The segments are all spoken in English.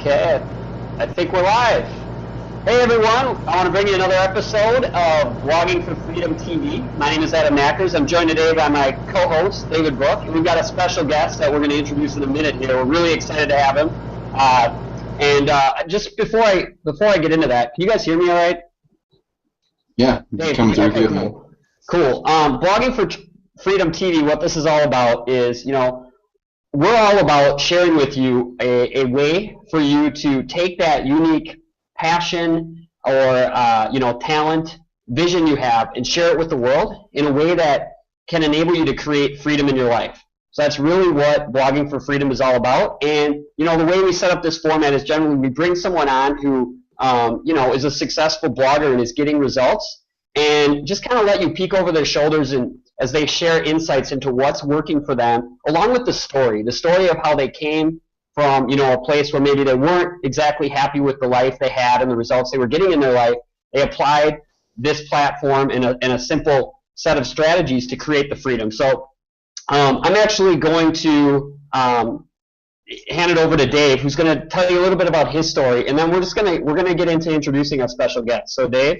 Okay, I think we're live. Hey everyone, I want to bring you another episode of Blogging for Freedom TV. My name is Adam Knackers. I'm joined today by my co-host, David Brook, and we've got a special guest that we're going to introduce in a minute here. We're really excited to have him. Just before I get into that, can you guys hear me all right? Yeah, Dave, coming through okay, good. Cool. Blogging for Freedom TV, what this is all about is, we're all about sharing with you a way for you to take that unique passion or talent, vision you have, and share it with the world in a way that can enable you to create freedom in your life. So that's really what Blogging for Freedom is all about. And the way we set up this format is generally we bring someone on who is a successful blogger and is getting results, and just kind of let you peek over their shoulders and as they share insights into what's working for them, along with the story of how they came from a place where maybe they weren't exactly happy with the life they had and the results they were getting in their life. They applied this platform and a simple set of strategies to create the freedom. So I'm actually going to hand it over to Dave, who's going to tell you a little bit about his story, and then we're going to get into introducing our special guest. So Dave.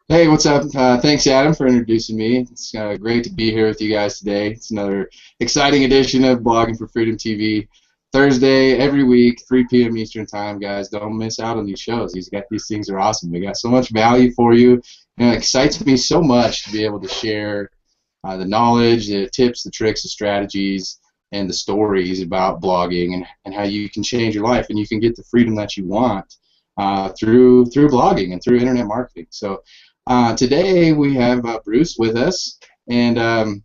Hey, what's up? Thanks, Adam, for introducing me. It's great to be here with you guys today. It's another exciting edition of Blogging for Freedom TV. Thursday, every week, 3 p.m. Eastern Time, guys. Don't miss out on these shows. These things are awesome. We got so much value for you. And it excites me so much to be able to share the knowledge, the tips, the tricks, the strategies, and the stories about blogging and how you can change your life and you can get the freedom that you want through blogging and through internet marketing. So today we have Bruce with us, and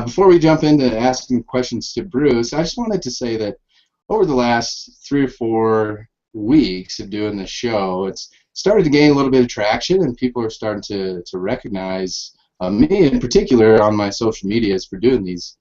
before we jump into asking questions to Bruce, I just wanted to say that over the last 3 or 4 weeks of doing this show, it's started to gain a little bit of traction, and people are starting to recognize me in particular on my social medias for doing these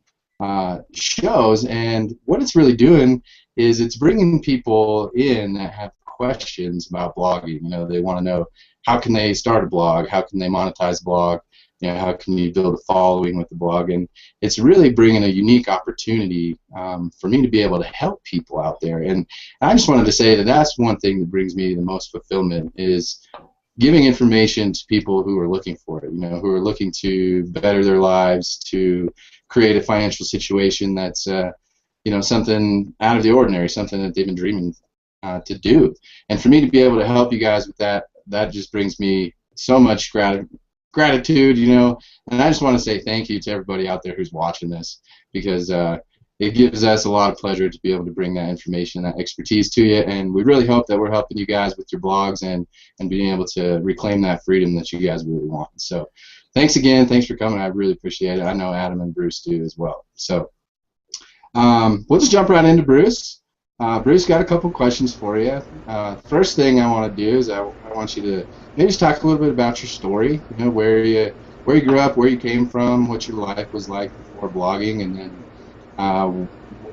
shows. And what it's really doing is it's bringing people in that have questions about blogging. They want to know, how can they start a blog? How can they monetize a blog? How can you build a following with the blog? And it's really bringing a unique opportunity for me to be able to help people out there. And I just wanted to say that that's one thing that brings me the most fulfillment, is giving information to people who are looking for it, who are looking to better their lives, to create a financial situation that's something out of the ordinary, something that they've been dreaming to do. And for me to be able to help you guys with that just brings me so much gratitude, and I just want to say thank you to everybody out there who's watching this, because it gives us a lot of pleasure to be able to bring that information, that expertise to you, and we really hope that we're helping you guys with your blogs and being able to reclaim that freedom that you guys really want. So thanks again. Thanks for coming. I really appreciate it. I know Adam and Bruce do as well. So we'll just jump right into Bruce. Bruce, got a couple questions for you. First thing I want to do is I want you to maybe just talk a little bit about your story. Where you grew up, where you came from, what your life was like before blogging, and then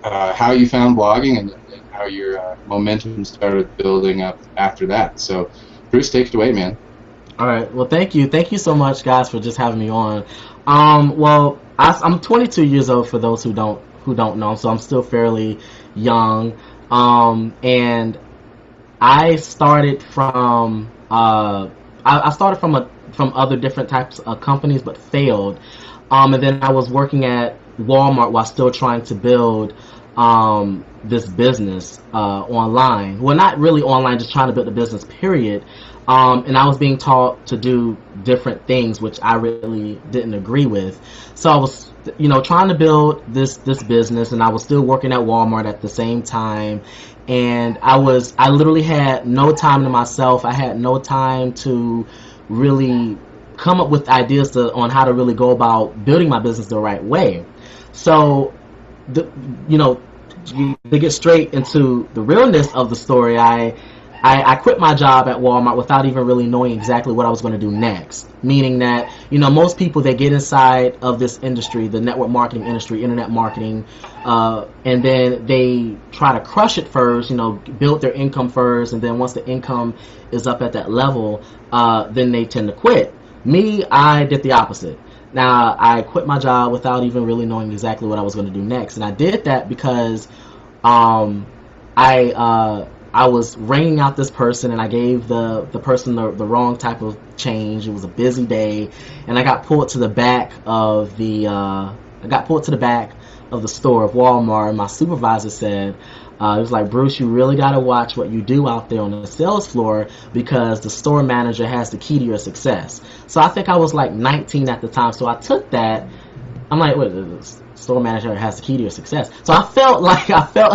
how you found blogging, and how your momentum started building up after that. So, Bruce, take it away, man. All right. Well, thank you so much, guys, for just having me on. Well, I'm 22 years old for those who don't know, so I'm still fairly young. And I started from from other different types of companies, but failed. And then I was working at Walmart while still trying to build this business online. Well, not really online, just trying to build a business, period. And I was being taught to do different things, which I really didn't agree with. So I was, trying to build this business, and I was still working at Walmart at the same time. And I literally had no time to myself. I had no time to really come up with ideas on how to really go about building my business the right way. So, to get straight into the realness of the story, I quit my job at Walmart without even really knowing exactly what I was going to do next. Meaning that, most people, they get inside of this industry, the network marketing industry, internet marketing, and then they try to crush it first, build their income first, and then once the income is up at that level, then they tend to quit. Me, I did the opposite. Now, I quit my job without even really knowing exactly what I was going to do next. And I did that because I was ringing out this person, and I gave the person the wrong type of change. It was a busy day, and I got pulled to the back of the store of Walmart. And my supervisor said, it was like, Bruce, you really got to watch what you do out there on the sales floor, because the store manager has the key to your success. So I think I was like 19 at the time. So I took that. I'm like, wait, the store manager has the key to your success. So I felt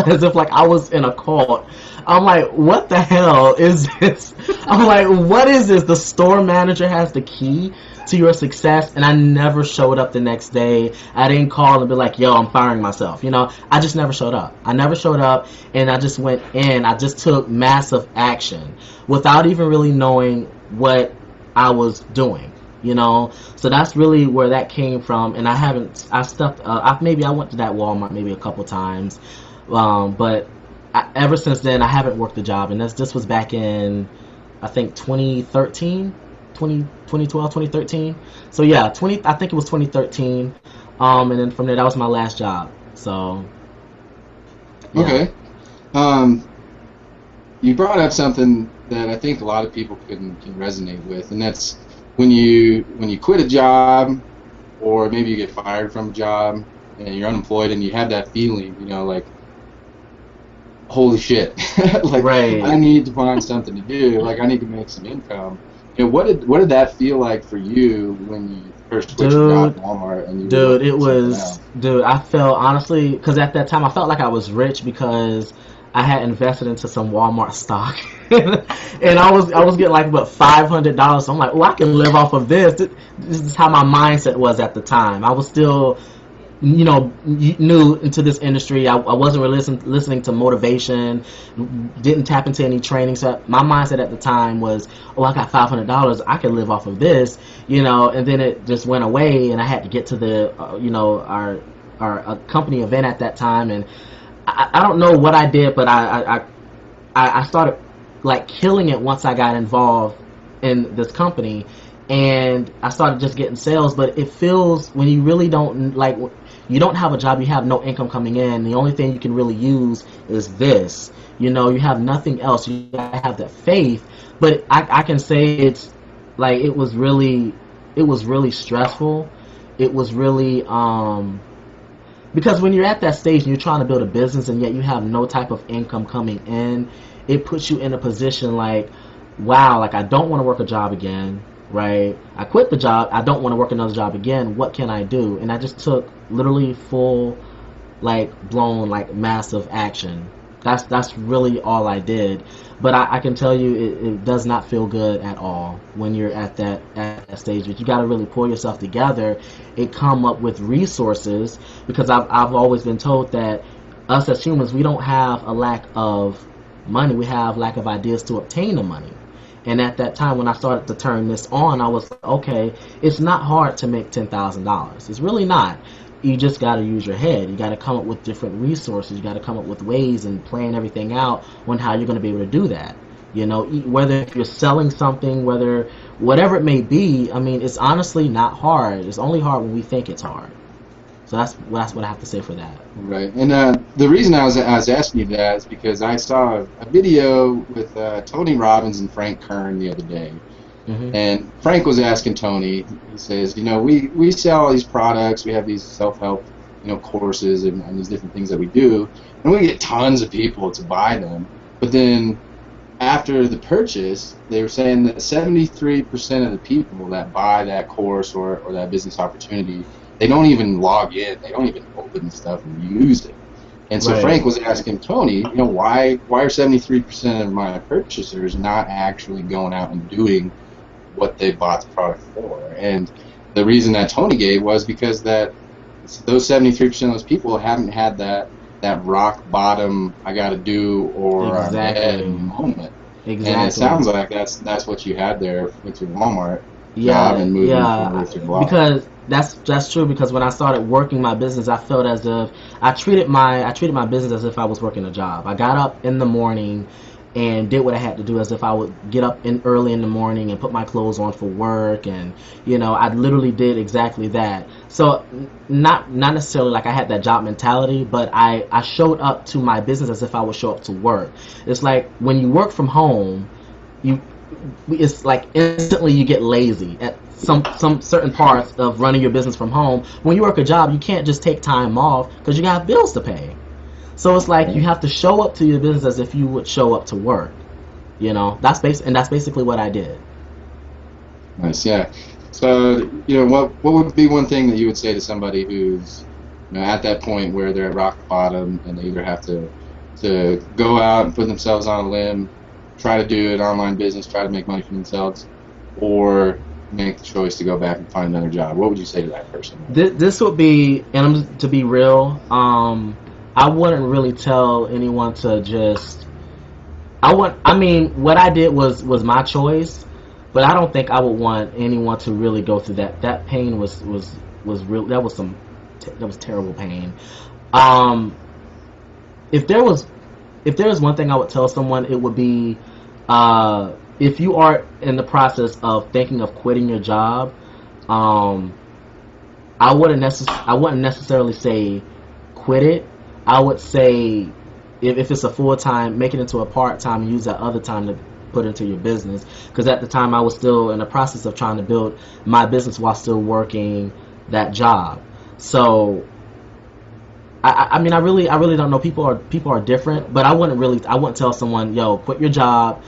as if like I was in a cult. I'm like, what the hell is this? I'm like, what is this? The store manager has the key to your success. And I never showed up the next day. I didn't call and be like, yo, I'm firing myself. I just never showed up. I never showed up, and I just went in. I just took massive action without even really knowing what I was doing. So that's really where that came from. And I went to that Walmart maybe a couple times, but ever since then I haven't worked a job. And this was back in, I think, 2012, 2013. So yeah, I think it was 2013. And then from there, that was my last job. So yeah. Okay. You brought up something that I think a lot of people can resonate with, and that's when you quit a job, or maybe you get fired from a job and you're unemployed, and you have that feeling, like, holy shit, like, right. I need to find something to do, like, I need to make some income. What did that feel like for you when you first quit your job at Walmart? And I felt, honestly, because at that time I felt like I was rich because I had invested into some Walmart stock, and I was getting like about $500. So I'm like, oh, I can live off of this. This is how my mindset was at the time. I was still, new into this industry. I wasn't really listening to motivation. Didn't tap into any training. So my mindset at the time was, oh, I got $500. I can live off of this, And then it just went away, and I had to get to the, our company event at that time, and I don't know what I did, but I started like killing it once I got involved in this company, and I started just getting sales. But it feels, when you really don't, like, you don't have a job, you have no income coming in, the only thing you can really use is this. You have nothing else. You have that faith. But I can say it's like, it was really stressful. It was really because when you're at that stage and you're trying to build a business, and yet you have no type of income coming in, it puts you in a position like, wow, like, I don't want to work a job again, right? I quit the job. I don't want to work another job again. What can I do? And I just took literally full, like, blown, like, massive action. That's really all I did. But I can tell you, it does not feel good at all when you're at that stage. But you got to really pull yourself together and come up with resources, because I've always been told that us as humans, we don't have a lack of money. We have lack of ideas to obtain the money. And at that time, when I started to turn this on, I was like, okay, it's not hard to make $10,000. It's really not. You just got to use your head. You got to come up with different resources. You got to come up with ways and plan everything out on how you're going to be able to do that. Whether you're selling something, whatever it may be, I mean, it's honestly not hard. It's only hard when we think it's hard. So that's what I have to say for that. Right. And the reason I was asking you that is because I saw a video with Tony Robbins and Frank Kern the other day. Mm-hmm. And Frank was asking Tony, he says, we sell all these products, we have these self-help, courses and these different things that we do, and we get tons of people to buy them. But then after the purchase, they were saying that 73% of the people that buy that course or that business opportunity, they don't even log in, they don't even open the stuff and use it. And so right. Frank was asking Tony, why are 73% of my purchasers not actually going out and doing what they bought the product for? And the reason that Tony gave was because that those 73% of those people haven't had that rock bottom, I got to do, or exactly. Moment. Exactly. And it sounds like that's what you had there with your Walmart job and moving forward with your blog. Because that's true. Because when I started working my business, I felt as if I treated my business as if I was working a job. I got up in the morning and did what I had to do, as if I would get up early in the morning and put my clothes on for work, and I literally did exactly that. So not necessarily like I had that job mentality, but I showed up to my business as if I would show up to work. It's like when you work from home, it's like instantly you get lazy at some certain parts of running your business from home. When you work a job, you can't just take time off because you got bills to pay. So it's like you have to show up to your business as if you would show up to work. That's basically what I did. Nice, yeah. So, what would be one thing that you would say to somebody who's at that point where they're at rock bottom and they either have to go out and put themselves on a limb, try to do an online business, try to make money for themselves, or make the choice to go back and find another job? What would you say to that person? This would be, and to be real, I wouldn't really tell anyone to just. What I did was my choice, but I don't think I would want anyone to really go through that. That pain was real. That was terrible pain. If there was one thing I would tell someone, it would be, if you are in the process of thinking of quitting your job, I wouldn't necessarily say quit it. I would say if it's a full-time, make it into a part-time and use that other time to put into your business. Because at the time I was still in the process of trying to build my business while still working that job. So I really don't know. People are different, but I wouldn't tell someone, yo, quit your job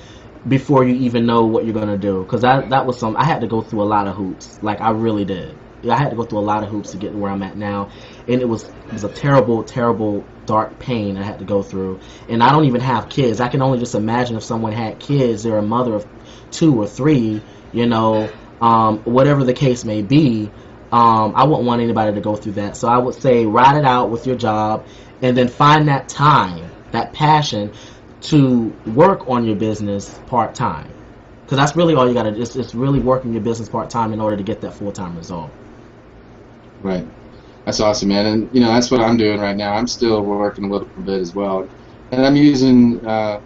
before you even know what you're gonna do. Because that was I had to go through a lot of hoops. Like, I really did. I had to go through a lot of hoops to get where I'm at now, and it was a terrible, terrible, dark pain I had to go through. And I don't even have kids. I can only just imagine if someone had kids, they're a mother of 2 or 3, whatever the case may be. I wouldn't want anybody to go through that. So I would say ride it out with your job, and then find that time, that passion to work on your business part-time. Because that's really all you got to do. It's really working your business part-time in order to get that full-time result. Right. That's awesome, man. And, that's what I'm doing right now. I'm still working a little bit as well. And I'm using the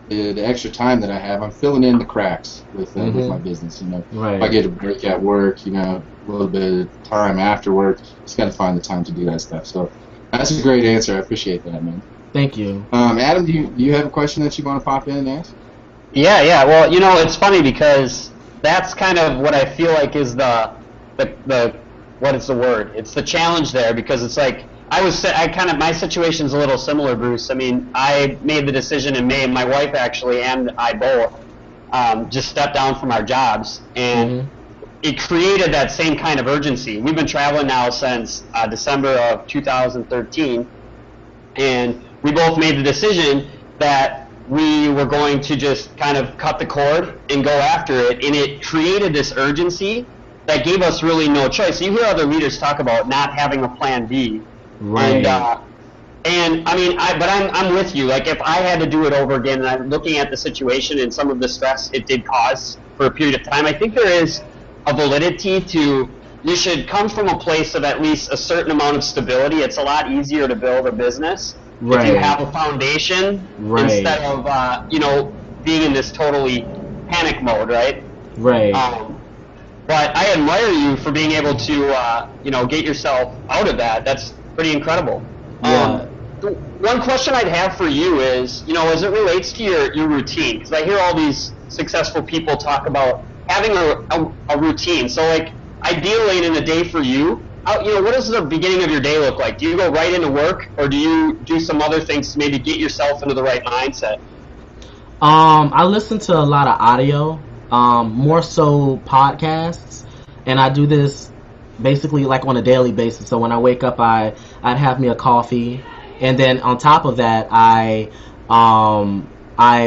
extra time that I have. I'm filling in the cracks with my business. Right. If I get a break at work, a little bit of time after work, just got to find the time to do that stuff. So that's a great answer. I appreciate that, man. Thank you. Adam, do you have a question that you want to pop in and ask? Yeah. Well, it's funny because that's kind of what I feel like is the what is the word? It's the challenge there, because it's like my situation's a little similar, Bruce. I mean, I made the decision in May. My wife actually and I both just stepped down from our jobs, and it created that same kind of urgency. We've been traveling now since December of 2013, and we both made the decision that we were going to just kind of cut the cord and go after it, and it created this urgency that gave us really no choice. You hear other leaders talk about not having a plan B, right? And I'm with you. Like, if I had to do it over again, and I'm looking at the situation and some of the stress it did cause for a period of time, I think there is a validity to, you should come from a place of at least a certain amount of stability. It's a lot easier to build a business if you have a foundation, instead of being in this totally panic mode, right? Right. But I admire you for being able to get yourself out of that. That's pretty incredible. Yeah. One question I'd have for you is, as it relates to your routine, because I hear all these successful people talk about having a routine. So, like, ideally in a day for you, what does the beginning of your day look like? Do you go right into work, or do you do some other things to maybe get yourself into the right mindset? I listen to a lot of audio, more so podcasts, and I do this basically like on a daily basis. So when I wake up, I'd have me a coffee, and then on top of that, I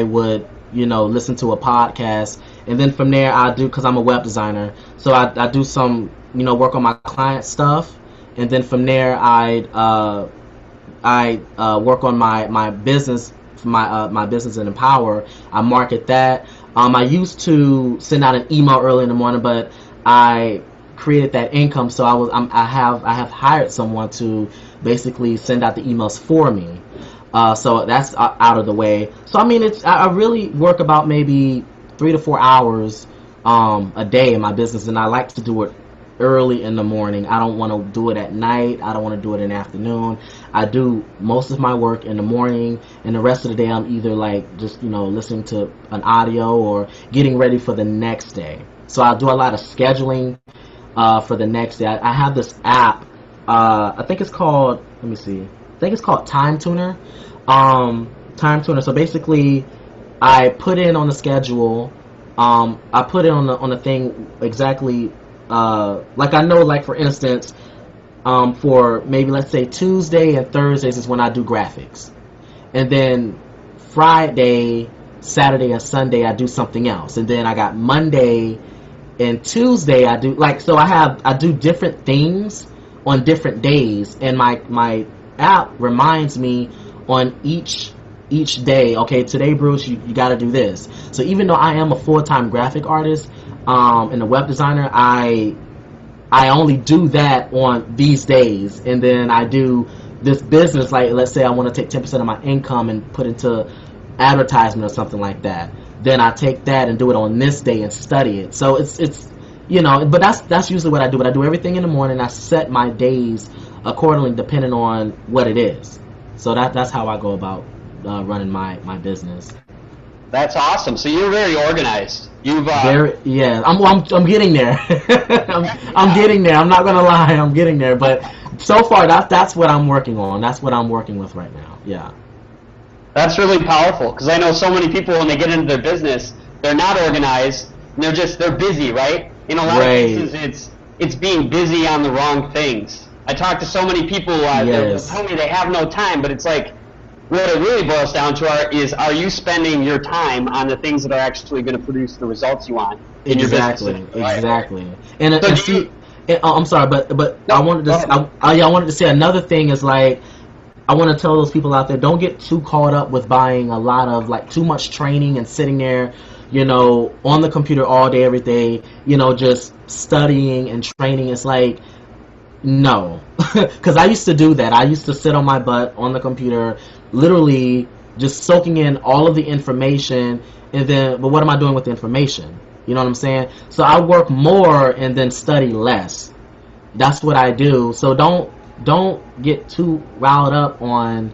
would listen to a podcast, and then from there I do, because I'm a web designer, so I do some work on my client stuff, and then from there I work on my business, my business in Empower. I market that. I used to send out an email early in the morning, but I created that income, so I have hired someone to basically send out the emails for me. So that's out of the way. So I mean, I really work about maybe 3 to 4 hours a day in my business, and I like to do it early in the morning. I don't want to do it at night. I don't want to do it in the afternoon. I do most of my work in the morning, and the rest of the day I'm either like just listening to an audio or getting ready for the next day. So I do a lot of scheduling for the next day. I have this app. I think it's called. Let me see. I think it's called Time Tuner. Time Tuner. So basically, I put in on the schedule. I put it on the thing exactly. Like I know, like for instance, for maybe let's say Tuesday and Thursdays is when I do graphics, and then Friday, Saturday, and Sunday I do something else, and then I got Monday and Tuesday I do so I do different things on different days, and my app reminds me on each day, okay, today Bruce, you got to do this. So even though I am a full-time graphic artist and a web designer, I only do that on these days, and then I do this business, like let's say I want to take 10% of my income and put into advertisement or something like that. Then I take that and do it on this day and study it. So it's but that's usually what I do. But I do everything in the morning. I set my days accordingly depending on what it is. So that's how I go about running my business. That's awesome. So you're very organized. Yeah. I'm getting there. I'm getting there. I'm not gonna lie. I'm getting there. But so far, that's what I'm working on. That's what I'm working with right now. Yeah. That's really powerful, because I know so many people when they get into their business, they're not organized. And they're busy, right? In a lot of cases, it's being busy on the wrong things. I talk to so many people that tell me they have no time, but it's like, what it really boils down to is, are you spending your time on the things that are actually going to produce the results you want in your business? Exactly. And I'm sorry, but no, I wanted to say another thing is like, I want to tell those people out there, don't get too caught up with buying a lot of too much training and sitting there, on the computer all day, every day, just studying and training. It's like, no, because I used to do that. I used to sit on my butt on the computer, literally just soaking in all of the information, but what am I doing with the information? You know what I'm saying? So I work more and then study less. That's what I do. So don't get too riled up on,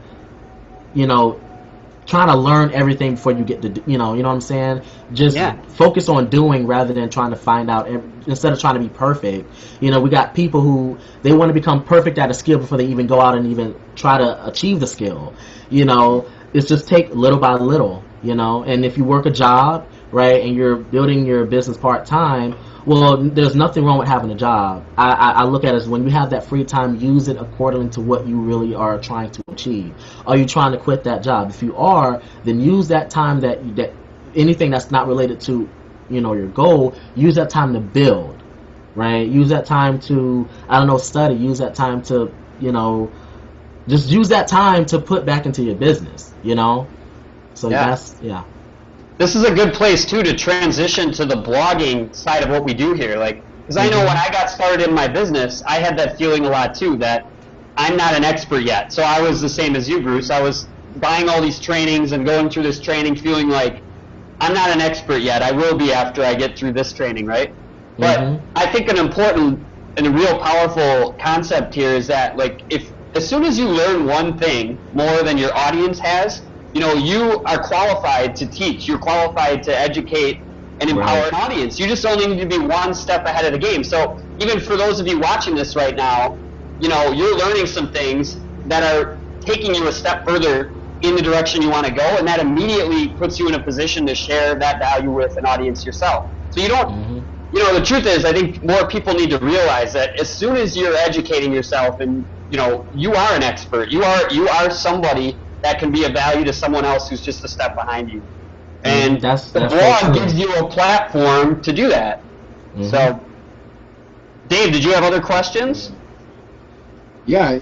trying to learn everything before you get to, you know what I'm saying? Just focus on doing rather than trying to find out, instead of trying to be perfect. We got people who, they want to become perfect at a skill before they even go out and even try to achieve the skill. It's just take little by little, and if you work a job, right, and you're building your business part-time, well, there's nothing wrong with having a job. I look at it as when you have that free time, use it according to what you really are trying to achieve. Are you trying to quit that job? If you are, then use that time that anything that's not related to, your goal, use that time to build, right? Use that time to, study. Use that time to, just use that time to put back into your business, So This is a good place, too, to transition to the blogging side of what we do here. Because I know when I got started in my business, I had that feeling a lot, too, that I'm not an expert yet. So I was the same as you, Bruce. I was buying all these trainings and going through this training feeling like I'm not an expert yet. I will be after I get through this training, right? But I think an important and a real powerful concept here is that, as soon as you learn one thing more than your audience has, you are qualified to teach. You're qualified to educate and empower an audience. You just only need to be one step ahead of the game. So even for those of you watching this right now, you're learning some things that are taking you a step further in the direction you want to go, and that immediately puts you in a position to share that value with an audience yourself. So you don't, the truth is, I think more people need to realize that as soon as you're educating yourself and, you are an expert, you are somebody that can be of value to someone else who's just a step behind you. And the blog gives you a platform to do that. So, Dave, did you have other questions? Yeah,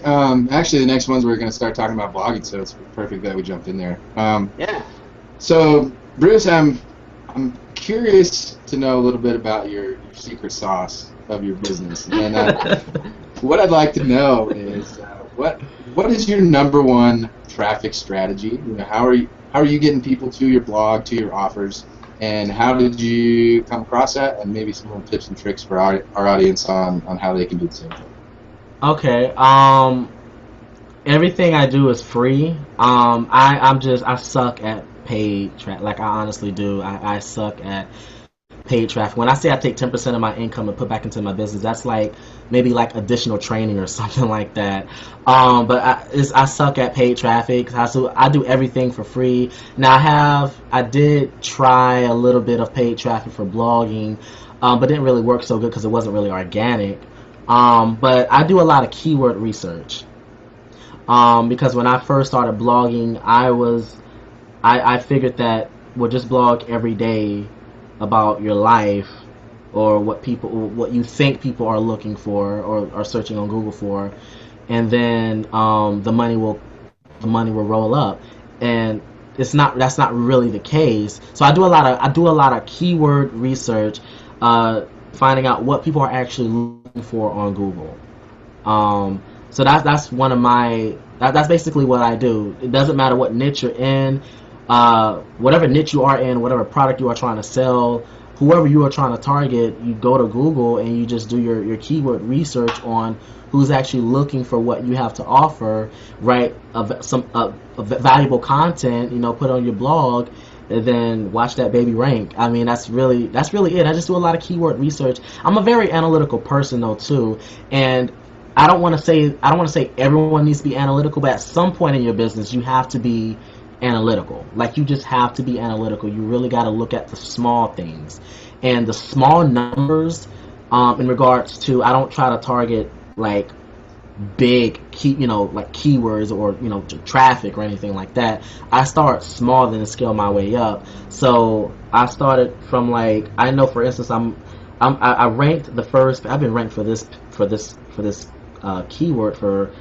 actually the next ones we're going to start talking about blogging, so it's perfect that we jumped in there. So, Bruce, I'm curious to know a little bit about your secret sauce of your business. And what I'd like to know is what is your number one traffic strategy? You know, how are you getting people to your blog, to your offers, and how did you come across that? And maybe some little tips and tricks for our audience on how they can do the same thing. Okay. Everything I do is free. I suck at paid traffic. Like I honestly do. I suck at paid traffic. When I say I take 10% of my income and put back into my business, that's like maybe like additional training or something like that. But I suck at paid traffic. I do everything for free. Now I did try a little bit of paid traffic for blogging, but didn't really work so good because it wasn't really organic. But I do a lot of keyword research. Because when I first started blogging, I figured that we'll just blog every day about your life or what you think people are looking for or are searching on Google for, and then the money will roll up, and that's not really the case. So I do a lot of keyword research, finding out what people are actually looking for on Google. So that's one of that's basically what I do. It doesn't matter what niche you're in, whatever niche you are in, whatever product you are trying to sell, whoever you are trying to target, you go to Google and you just do your keyword research on who's actually looking for what you have to offer, write some valuable content, put on your blog, and then watch that baby rank. I mean, that's really it. I just do a lot of keyword research. I'm a very analytical person though too, and I don't want to say everyone needs to be analytical, but at some point in your business, you have to be analytical. Like, you just have to be analytical. You really got to look at the small things and the small numbers. In regards to, I don't try to target like big like keywords or traffic or anything like that. I start small then scale my way up. So I started from, like, I know, for instance, I ranked the first. I've been ranked for this keyword for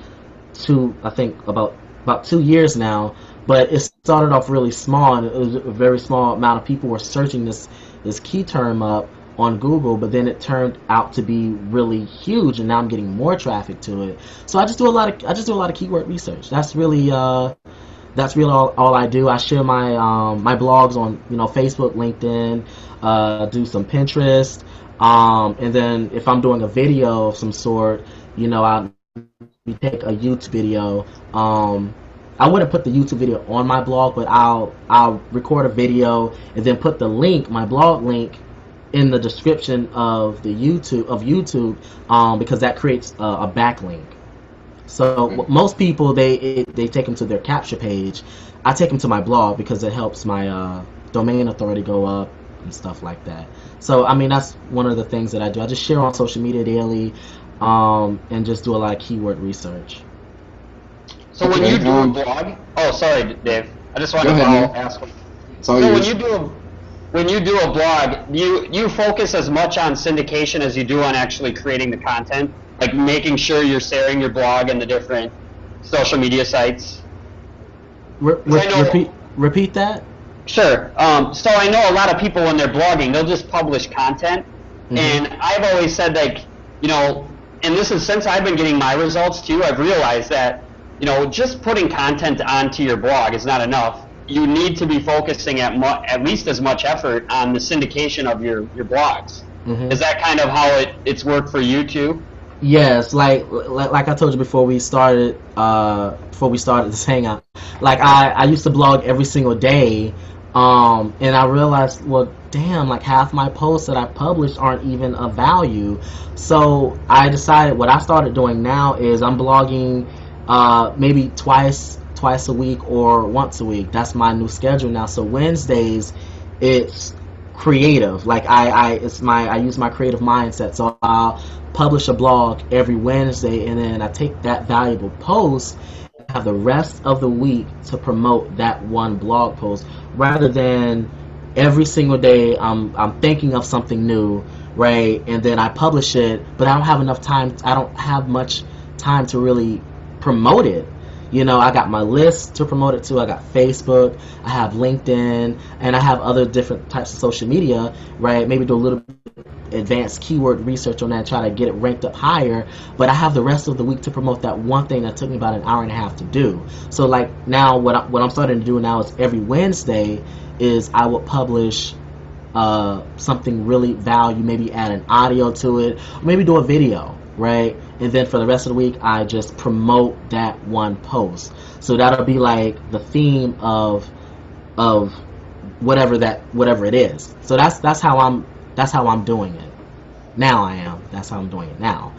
about 2 years now, but it started off really small, and it was a very small amount of people were searching this key term up on Google, but then it turned out to be really huge, and now I'm getting more traffic to it. So I just do a lot of keyword research. That's really all I do. I share my blogs on Facebook, LinkedIn, do some Pinterest, and then if I'm doing a video of some sort, I'll take a YouTube video. I wouldn't put the YouTube video on my blog, but I'll record a video and then put the link, my blog link, in the description of the YouTube, because that creates a backlink. So most people they take them to their capture page. I take them to my blog because it helps my domain authority go up and stuff like that. So I mean, that's one of the things that I do. I just share on social media daily, and just do a lot of keyword research. So when you do a blog, oh sorry Dave, I just wanted to ask. So when you do a blog, you focus as much on syndication as you do on actually creating the content, like making sure you're sharing your blog in the different social media sites? Repeat that? Sure. So I know a lot of people when they're blogging, they'll just publish content, and I've always said, like, and this is since I've been getting my results too, I've realized that, just putting content onto your blog is not enough. You need to be focusing at least as much effort on the syndication of your blogs. Is that kind of how it's worked for you too? Yes, like I told you before we started this hangout. Like I used to blog every single day, and I realized, well, damn, like half my posts that I publish aren't even of value. So I decided what I started doing now is I'm blogging maybe twice a week or once a week. That's my new schedule now. So Wednesdays, it's creative. Like I use my creative mindset. So I'll publish a blog every Wednesday, and then I take that valuable post and have the rest of the week to promote that one blog post, rather than every single day I'm thinking of something new, right? And then I publish it, but I don't have enough time. I don't have much time to really promote it. I got my list to promote it to. I got Facebook, I have LinkedIn, and I have other different types of social media, right? Maybe do a little advanced keyword research on that and try to get it ranked up higher, but I have the rest of the week to promote that one thing that took me about an hour and a half to do. So like now what I'm starting to do now is every Wednesday is I will publish something really value, maybe add an audio to it, or maybe do a video, right? And then for the rest of the week I just promote that one post. So that'll be like the theme of whatever it is. So that's how I'm doing it. Now I am. That's how I'm doing it now.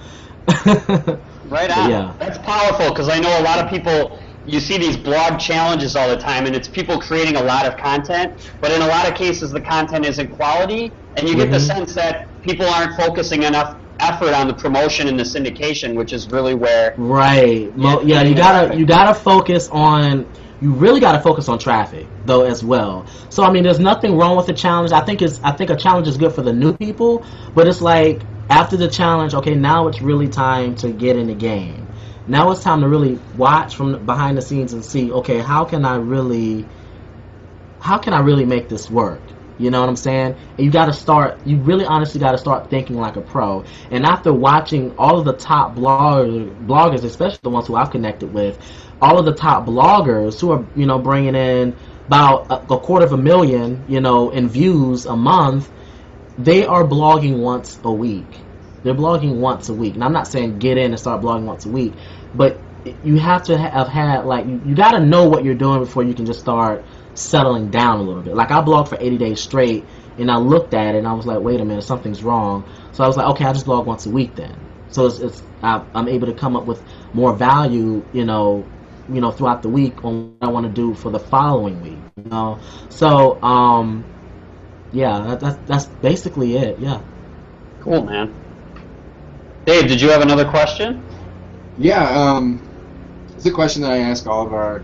Right on. Yeah. That's powerful, because I know a lot of people, you see these blog challenges all the time, and it's people creating a lot of content, but in a lot of cases the content isn't quality, and you get the sense that people aren't focusing enough effort on the promotion and the syndication, which is really where you gotta focus on. You really got to focus on traffic though as well. So I mean, there's nothing wrong with the challenge. I think a challenge is good for the new people, but it's like after the challenge, okay, now it's really time to get in the game. Now it's time to really watch from behind the scenes and see, okay, how can I really make this work? You know what I'm saying? And you really honestly got to start thinking like a pro. And after watching all of the top bloggers, especially the ones who I've connected with, all of the top bloggers who are, you know, bringing in about a $250,000, in views a month, they are blogging once a week. They're blogging once a week. And I'm not saying get in and start blogging once a week, but you have to have had, like, you got to know what you're doing before you can just start settling down a little bit. Like, I blogged for 80 days straight, and I looked at it and I was like, wait a minute, something's wrong. So I was like, okay, I'll just blog once a week then. So I'm able to come up with more value, throughout the week on what I want to do for the following week. So that's basically it. Yeah. Cool, man. Dave, did you have another question? Yeah, it's a question that I ask all of our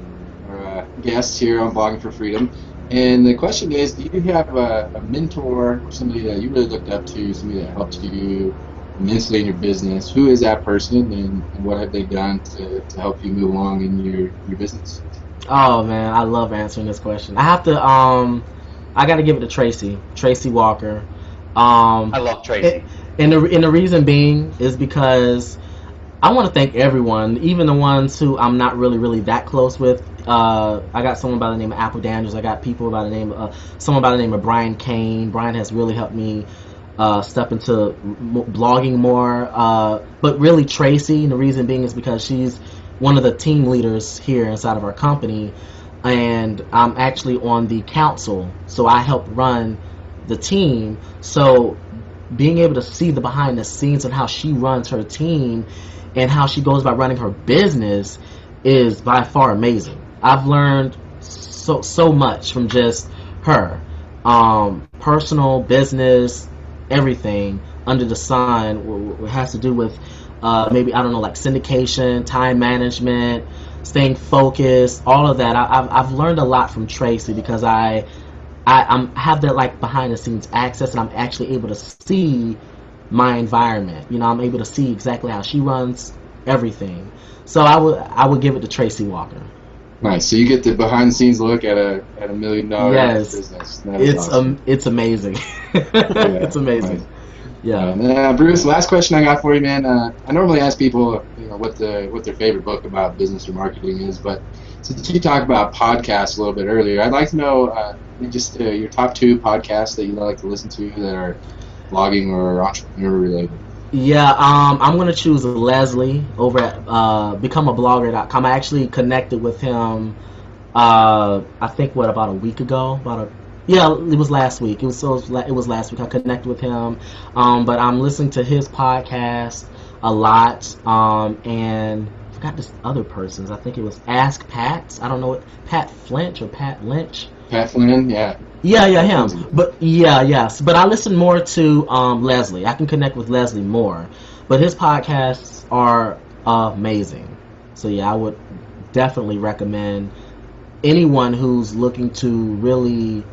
guests here on Blogging for Freedom, and the question is, do you have a mentor or somebody that you really looked up to, somebody that helped you immensely in your business? Who is that person, and what have they done to help you move along in your business? Oh man, I love answering this question. I have to I got to give it to Tracy Walker. I love Tracy. And the reason being is because I want to thank everyone, even the ones who I'm not really that close with. I got someone by the name of Apple Daniels. I got people by the name of someone by the name of Brian Kane. Brian has really helped me step into blogging more. But really Tracy, and the reason being is because she's one of the team leaders here inside of our company, and I'm actually on the council, so I help run the team. So being able to see the behind the scenes and how she runs her team and how she goes about running her business is by far amazing. I've learned so much from just her. Personal, business, everything under the sun. It has to do with maybe, I don't know, like syndication, time management, staying focused, all of that. I've learned a lot from Tracy because I have that like behind the scenes access, and I'm actually able to see my environment. I'm able to see exactly how she runs everything. So I would give it to Tracy Walker. Nice. So you get the behind the scenes look at a $1 million business. It's awesome. It's amazing. It's amazing. Nice. Yeah. Bruce, last question I got for you, man. I normally ask people, what their favorite book about business or marketing is, but since you talked about podcasts a little bit earlier, I'd like to know just your top 2 podcasts that you like to listen to that are blogging or entrepreneur related. Yeah, I'm going to choose Leslie over at becomeablogger.com. I actually connected with him, I think, about a week ago? It was last week. It was last week I connected with him. But I'm listening to his podcast a lot, and I forgot this other person's. I think it was Ask Pat. I don't know, Pat Flinch or Pat Lynch. Pat Flynn, yeah. Yeah, him. But yes. But I listen more to Leslie. I can connect with Leslie more. But his podcasts are amazing. So yeah, I would definitely recommend anyone who's looking to really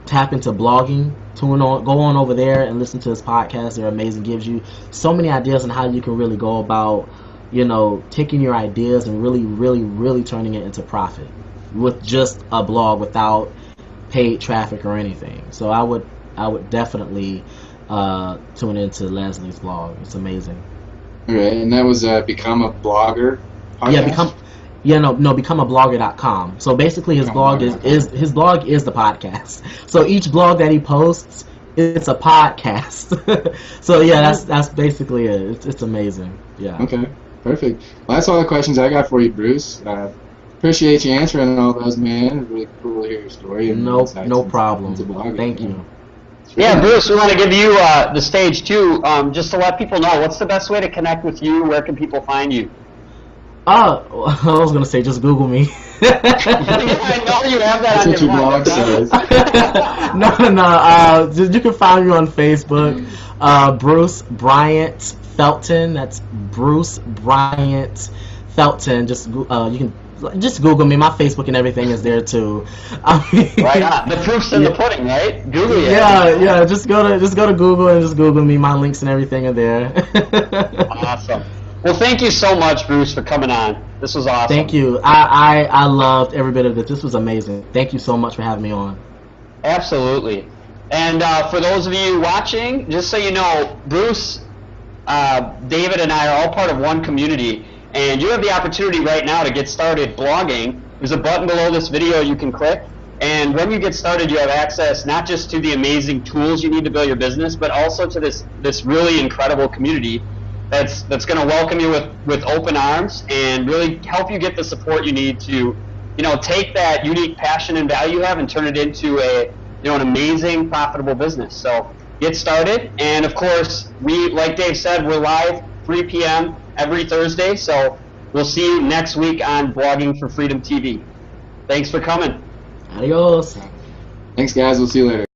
tap into blogging, go on over there and listen to his podcast. They're amazing. Gives you so many ideas on how you can really go about, taking your ideas and really turning it into profit with just a blog without paid traffic or anything. So I would definitely tune into Leslie's blog. It's amazing. All right, and that was Become a Blogger podcast? Becomeablogger.com. So basically his blog is his blog is the podcast. So each blog that he posts, it's a podcast. So yeah, that's basically it. It's amazing. Yeah. Okay, perfect. Well, that's all the questions I got for you, Bruce. Appreciate you answering all those, man. It's really cool to hear your story. And No problem. Thank you. Yeah, Bruce, we want to give you the stage too, just to let people know, what's the best way to connect with you? Where can people find you? I was going to say, just Google me. I know you have that That's on what your your blog says. No. You can find me on Facebook, Bruce Bryant Felton. That's Bruce Bryant Felton. Just you can just Google me. My Facebook and everything is there too. Right on. The proof's in the pudding, right? Google it. Yeah. Just go to Google and just Google me. My links and everything are there. Awesome. Well, thank you so much, Bruce, for coming on. This was awesome. Thank you. I loved every bit of this. This was amazing. Thank you so much for having me on. Absolutely. And for those of you watching, just so you know, Bruce, David, and I are all part of one community. And you have the opportunity right now to get started blogging. There's a button below this video you can click. And when you get started, you have access not just to the amazing tools you need to build your business, but also to this really incredible community that's going to welcome you with open arms and really help you get the support you need to, take that unique passion and value you have and turn it into an amazing, profitable business. So get started. And of course, like Dave said, we're live 3 p.m. every Thursday. So we'll see you next week on Blogging for Freedom TV. Thanks for coming. Adios. Thanks, guys. We'll see you later.